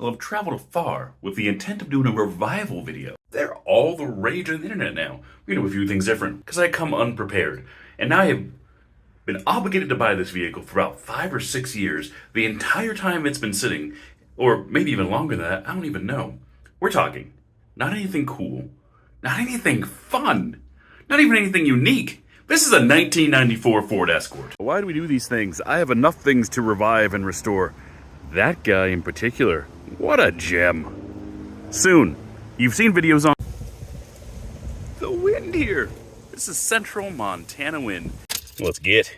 Well, I've traveled afar with the intent of doing a revival video. They're all the rage on the internet now. We do a few things different, because I come unprepared. And now I have been obligated to buy this vehicle for about 5 or 6 years, the entire time it's been sitting, or maybe even longer than that, I don't even know. We're talking not anything cool, not anything fun, not even anything unique. This is a 1994 Ford Escort. Why do we do these things? I have enough things to revive and restore. That guy in particular, what a gem. Soon, you've seen videos on the wind here. This is central Montana wind. Let's get.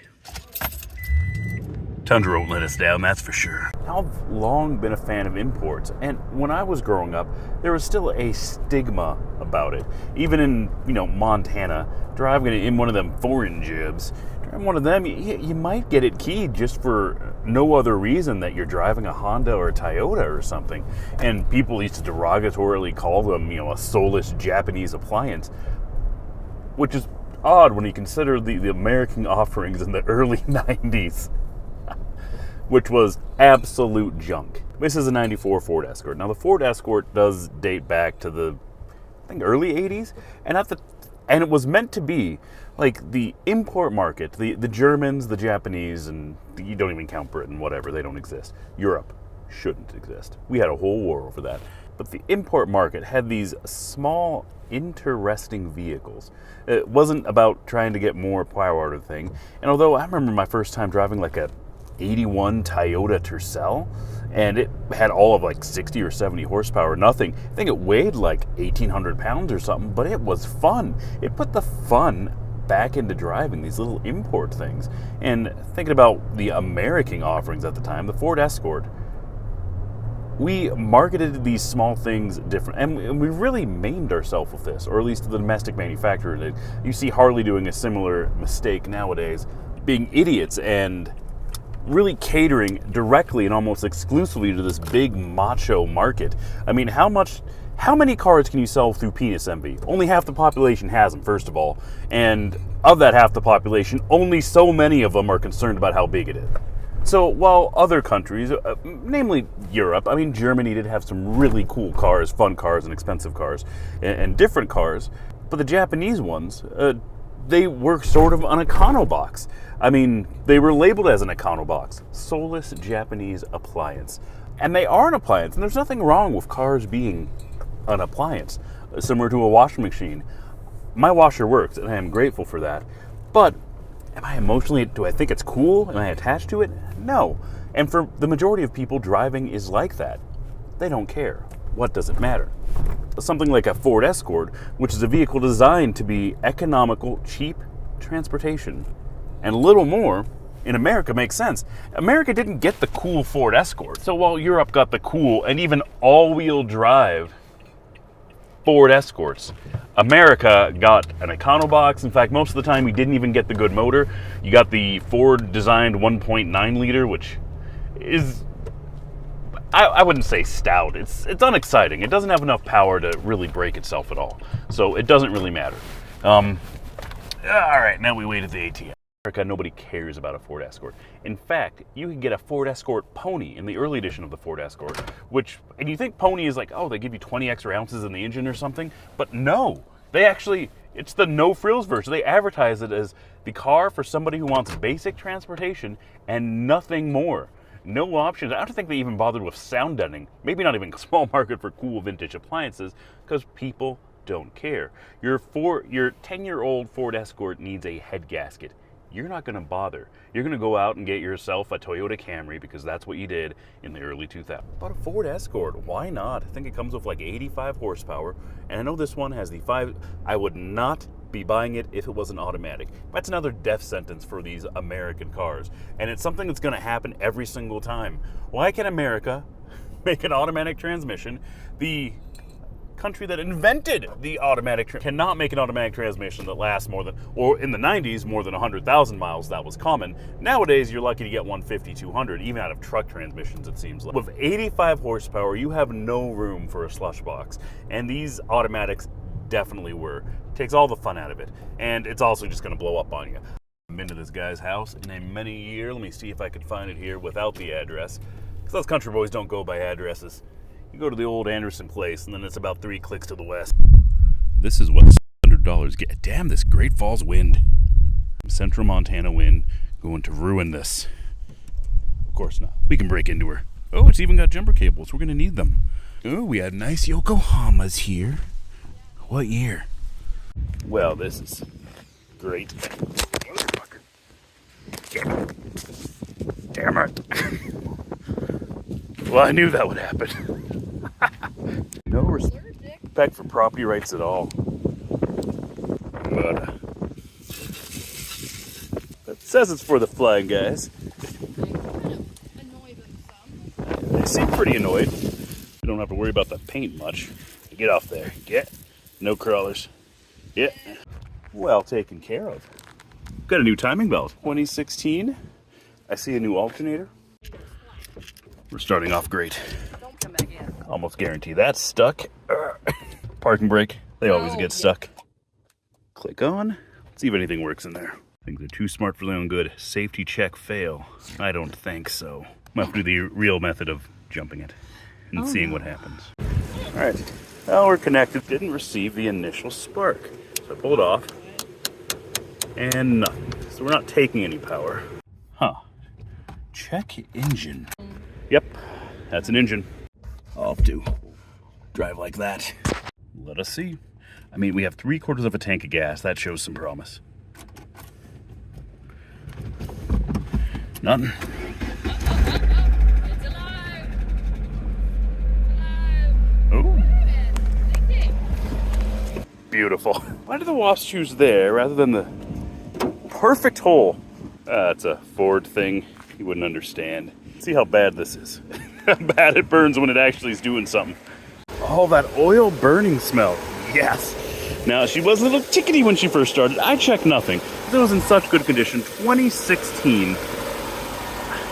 Tundra won't let us down, that's for sure. I've long been a fan of imports, and when I was growing up, there was still a stigma about it. Even in, Montana, driving in one of them foreign jibs, driving one of them, you might get it keyed just for no other reason that you're driving a Honda or a Toyota or something. And people used to derogatorily call them, a soulless Japanese appliance, which is odd when you consider the American offerings in the early 90s. Which was absolute junk. This is a 94 Ford Escort. Now the Ford Escort does date back to the, I think, early 80s, and it was meant to be like the import market, the Germans, the Japanese, and you don't even count Britain, whatever, they don't exist. Europe shouldn't exist. We had a whole war over that. But the import market had these small, interesting vehicles. It wasn't about trying to get more power out of the thing. And although I remember my first time driving like a 81 Toyota Tercel, and it had all of like 60 or 70 horsepower, nothing. I think it weighed like 1,800 pounds or something, but it was fun. It put the fun back into driving these little import things. And thinking about the American offerings at the time, the Ford Escort, we marketed these small things different, and we really maimed ourselves with this, or at least the domestic manufacturer did. You see Harley doing a similar mistake nowadays, being idiots and really catering directly and almost exclusively to this big macho market. I mean, how many cars can you sell through penis envy? Only half the population has them, first of all. And of that half the population, only so many of them are concerned about how big it is. So while other countries, namely Europe, I mean, Germany did have some really cool cars, fun cars and expensive cars, and different cars, but the Japanese ones, they were sort of an econobox. I mean, they were labeled as an econobox, soulless Japanese appliance. And they are an appliance, and there's nothing wrong with cars being an appliance, similar to a washing machine. My washer works, and I am grateful for that. But do I think it's cool? Am I attached to it? No. And for the majority of people, driving is like that. They don't care. What does it matter? Something like a Ford Escort, which is a vehicle designed to be economical, cheap transportation, and a little more in America makes sense. America didn't get the cool Ford Escort. So while Europe got the cool and even all-wheel drive Ford Escorts, America got an econobox. In fact, most of the time you didn't even get the good motor. You got the Ford designed 1.9 liter, which is, I wouldn't say stout. It's unexciting. It doesn't have enough power to really break itself at all. So it doesn't really matter. All right, now we wait at the ATM. America, nobody cares about a Ford Escort. In fact, you can get a Ford Escort Pony in the early edition of the Ford Escort, and you think Pony is like, oh, they give you 20 extra ounces in the engine or something, but no. It's the no-frills version. They advertise it as the car for somebody who wants basic transportation and nothing more. No options. I don't think they even bothered with sound deadening. Maybe not even a small market for cool vintage appliances, because people don't care. Your 10-year-old Ford Escort needs a head gasket. You're not going to bother. You're going to go out and get yourself a Toyota Camry because that's what you did in the early 2000s. But a Ford Escort, why not? I think it comes with like 85 horsepower, and I know this one has the 5. I would not be buying it if it was an automatic. That's another death sentence for these American cars, and it's something that's going to happen every single time. Why can America make an automatic transmission? The country that invented the automatic cannot make an automatic transmission that lasts more than, or in the 90s, more than 100,000 miles. That was common. Nowadays, you're lucky to get 150, 200, even out of truck transmissions, it seems like. With 85 horsepower, you have no room for a slush box, and these automatics definitely were. Takes all the fun out of it, and it's also just going to blow up on you. I've been to this guy's house in a many year. Let me see if I can find it here without the address, because those country boys don't go by addresses. You go to the old Anderson place, and then it's about 3 clicks to the west. This is what $100 get. Damn, this Great Falls wind. Central Montana wind going to ruin this. Of course not. We can break into her. Oh, it's even got jumper cables. We're going to need them. Oh, we had nice Yokohamas here. What year? Well, this is great. Motherfucker. Damn it. Well, I knew that would happen. No respect for property rights at all. But it says it's for the flying guys. They seem pretty annoyed. You don't have to worry about the paint much. Get off there. Get. No crawlers. Yeah. Well taken care of. Got a new timing belt. 2016. I see a new alternator. We're starting off great. Don't come back in. Almost guarantee that's stuck. Parking brake. They always get stuck. Click on. See if anything works in there. Things are too smart for their own good. Safety check fail. I don't think so. Might have to do the real method of jumping it and seeing what happens. All right. Well, we're connected. Didn't receive the initial spark. So I pulled off. And nothing. So we're not taking any power. Huh. Check engine. Yep. That's an engine. I'll have to drive like that. Let us see. I mean, we have 3/4 of a tank of gas. That shows some promise. Nothing. It's alive. Oh. Beautiful. Why did the wasp choose there rather than the perfect hole? It's a Ford thing. You wouldn't understand. See how bad this is. How bad it burns when it actually is doing something. Oh, that oil burning smell. Yes. Now, she was a little tickety when she first started. I checked nothing. It was in such good condition. 2016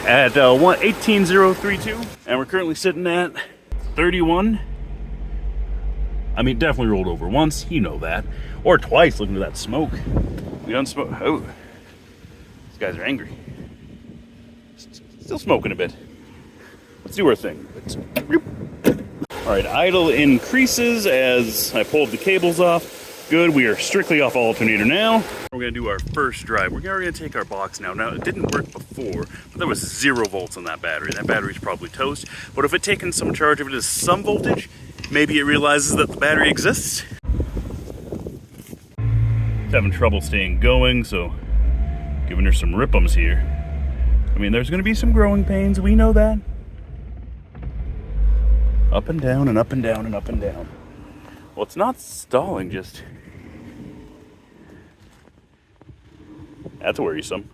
at 18032. And we're currently sitting at 31. I mean, definitely rolled over once. You know that. Or twice, looking at that smoke. We done smoke. Oh. These guys are angry. Still smoking a bit. Let's do our thing. All right, idle increases as I pulled the cables off. Good, we are strictly off alternator now. We're gonna do our first drive. We're gonna take our box now. Now, it didn't work before, but there was 0 volts on that battery. That battery's probably toast. But if it taken some charge, if it is some voltage, maybe it realizes that the battery exists. It's having trouble staying going, so giving her some rip'ems here. I mean, there's going to be some growing pains. We know that. Up and down and up and down and up and down. Well, it's not stalling, just... That's worrisome.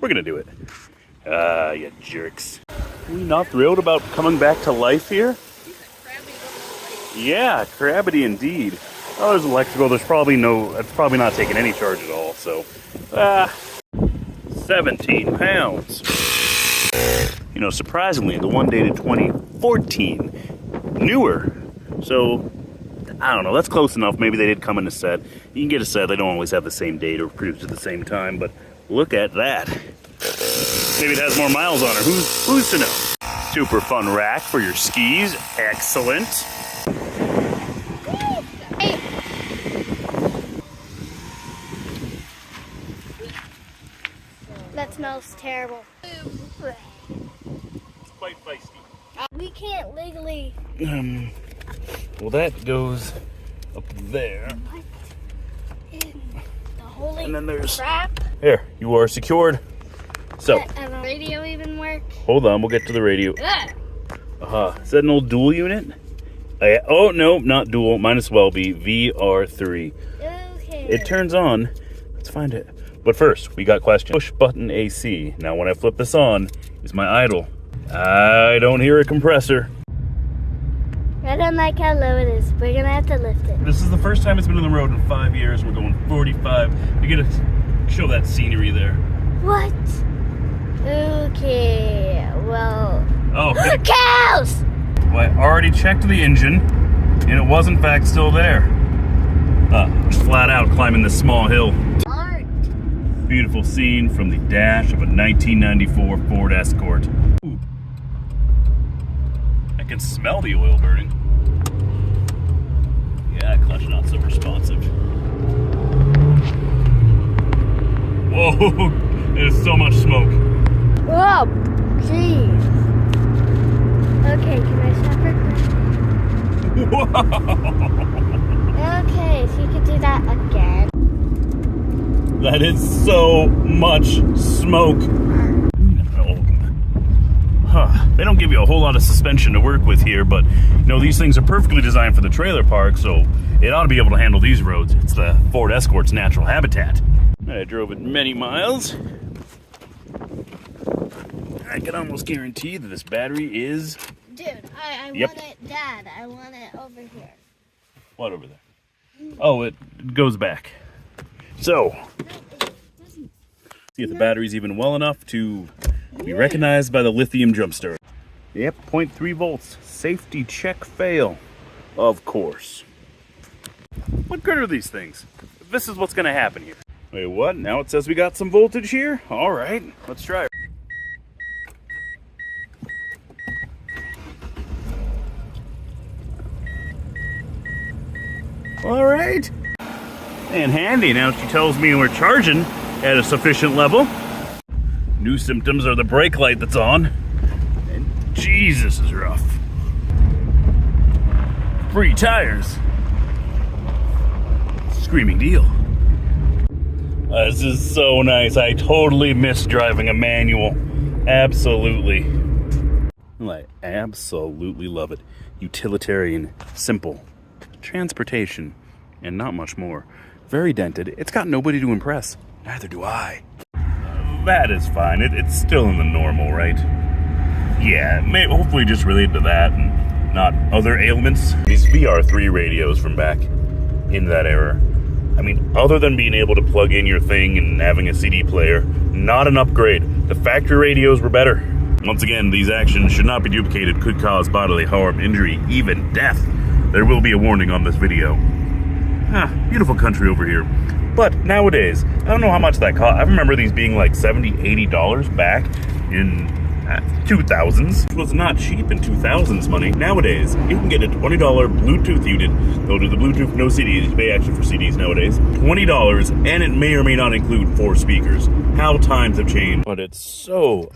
We're going to do it. Ah, you jerks. Are we not thrilled about coming back to life here? Yeah, crabbity indeed. Oh, there's electrical. There's probably no... It's probably not taking any charge at all, so... 17 pounds. You know, surprisingly, the one dated 2014, newer. So, I don't know, that's close enough. Maybe they did come in a set. You can get a set, they don't always have the same date or produced at the same time, but look at that. Maybe it has more miles on it. Who's to know? Super fun rack for your skis. Excellent. That smells terrible. It's quite feisty. We can't legally... Well, that goes up there. What in the holy And then there's... crap? Here, you are secured. So, Does the radio even work? hold on, we'll get to the radio. Ugh. Is that an old dual unit? Oh, no, not dual. Might as well be VR3. Okay. It turns on. Let's find it. But first, we got question. Push button AC. Now, when I flip this on, is my idle. I don't hear a compressor. I don't like how low it is. We're gonna have to lift it. This is the first time it's been on the road in 5 years. We're going 45. You get to show that scenery there. What? Okay, well... Oh, Cows! well, I already checked the engine, and it was in fact still there. Flat out climbing this small hill. Art. Beautiful scene from the dash of a 1994 Ford Escort. Ooh. can smell the oil burning. Yeah, clutch not so responsive. Whoa, there's so much smoke. Oh, jeez. Okay, can I stop it? Whoa. Okay, so you can do that again. That is so much smoke. They don't give you a whole lot of suspension to work with here, but you know, these things are perfectly designed for the trailer park, so it ought to be able to handle these roads. It's the Ford Escort's natural habitat. I drove it many miles. I can almost guarantee that this battery is... Dude, I Yep. want it, Dad. I want it over here. What over there? Oh, it goes back. So, see if the battery's even well enough to be recognized by the lithium jump start. Yep, 0.3 volts. Safety check fail. Of course. What good are these things? This is what's gonna happen here. Wait, what? Now it says we got some voltage here? Alright, let's try it. Alright. And handy, now she tells me we're charging at a sufficient level. New symptoms are the brake light that's on. And Jesus is rough. Free tires. Screaming deal. This is so nice. I totally miss driving a manual. Absolutely. I absolutely love it. Utilitarian, simple. Transportation, and not much more. Very dented. It's got nobody to impress. Neither do I. That is fine. It's still in the normal, right? Yeah, hopefully just related to that and not other ailments. These VR3 radios from back in that era. I mean, other than being able to plug in your thing and having a CD player, not an upgrade. The factory radios were better. Once again, these actions should not be duplicated, could cause bodily harm, injury, even death. There will be a warning on this video. Beautiful country over here. But nowadays, I don't know how much that cost. I remember these being like $70, $80 back in 2000s. It was not cheap in 2000s money. Nowadays, you can get a $20 Bluetooth unit. They'll do the Bluetooth, no CDs. You pay extra for CDs nowadays. $20, and it may or may not include 4 speakers. How times have changed. But it's so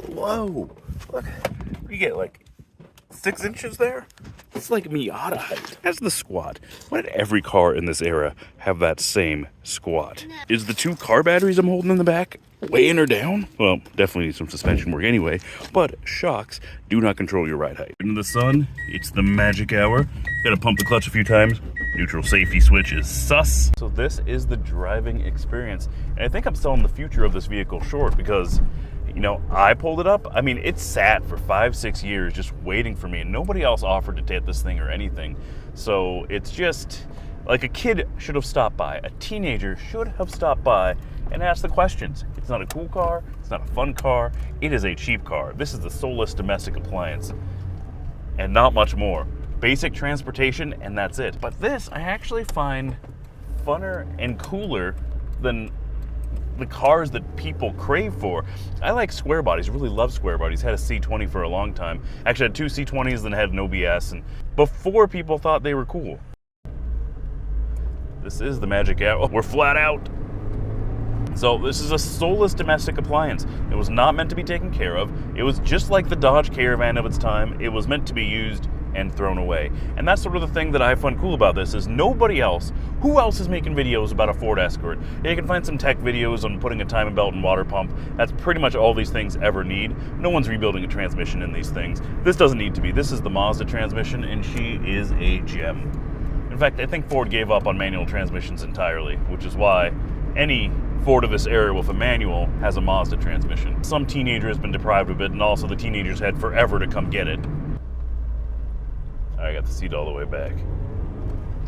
low. Look, you get like 6 inches there. It's like Miata height. That's the squat. Why did every car in this era have that same squat? Is the 2 car batteries I'm holding in the back weighing her down? Well, definitely need some suspension work anyway, but shocks do not control your ride height. In the sun, it's the magic hour. Gotta pump the clutch a few times. Neutral safety switch is sus. So this is the driving experience. And I think I'm selling the future of this vehicle short because, you know, I pulled it up. I mean, it sat for 5-6 years just waiting for me, and nobody else offered to take this thing or anything. So it's just like a kid should have stopped by. A teenager should have stopped by and asked the questions. It's not a cool car. It's not a fun car. It is a cheap car. This is the soulless domestic appliance and not much more. Basic transportation, and that's it. But this I actually find funner and cooler than the cars that people crave for. I like square bodies, really love square bodies. Had a C20 for a long time. Actually had 2 C20s, then had an OBS, and before people thought they were cool. This is the magic hour. We're flat out. So this is a soulless domestic appliance. It was not meant to be taken care of. It was just like the Dodge Caravan of its time. It was meant to be used and thrown away. And that's sort of the thing that I find cool about this is nobody else, who else is making videos about a Ford Escort? Yeah, you can find some tech videos on putting a timing belt and water pump. That's pretty much all these things ever need. No one's rebuilding a transmission in these things. This doesn't need to be. This is the Mazda transmission, and she is a gem. In fact, I think Ford gave up on manual transmissions entirely, which is why any Ford of this era with a manual has a Mazda transmission. Some teenager has been deprived of it, and also the teenagers had forever to come get it. I got the seat all the way back,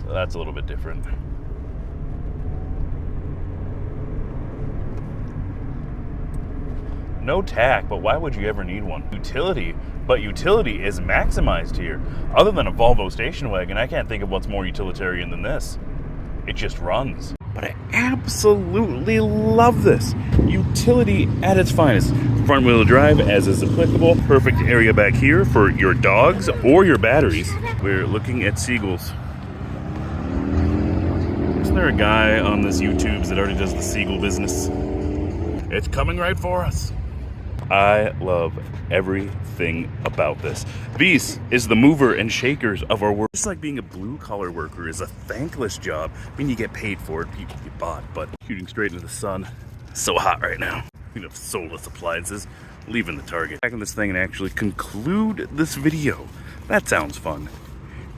so that's a little bit different. No tack, but why would you ever need one? Utility, but utility is maximized here. Other than a Volvo station wagon, I can't think of what's more utilitarian than this. It just runs. but I absolutely love this. Utility at its finest. Front wheel drive as is applicable. Perfect area back here for your dogs or your batteries. We're looking at seagulls. Isn't there a guy on this YouTube that already does the seagull business? It's coming right for us. I love everything about this. These is the mover and shakers of our world. Just like being a blue-collar worker is a thankless job. I mean, you get paid for it, you get bought, but shooting straight into the sun, so hot right now. Soulless appliances, leaving the Target. Back in this thing and actually conclude this video. That sounds fun.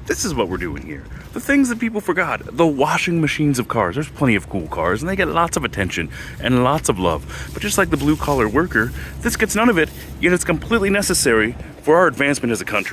This is what we're doing here. The things that people forgot. The washing machines of cars. There's plenty of cool cars, and they get lots of attention and lots of love. But just like the blue-collar worker, this gets none of it, yet it's completely necessary for our advancement as a country.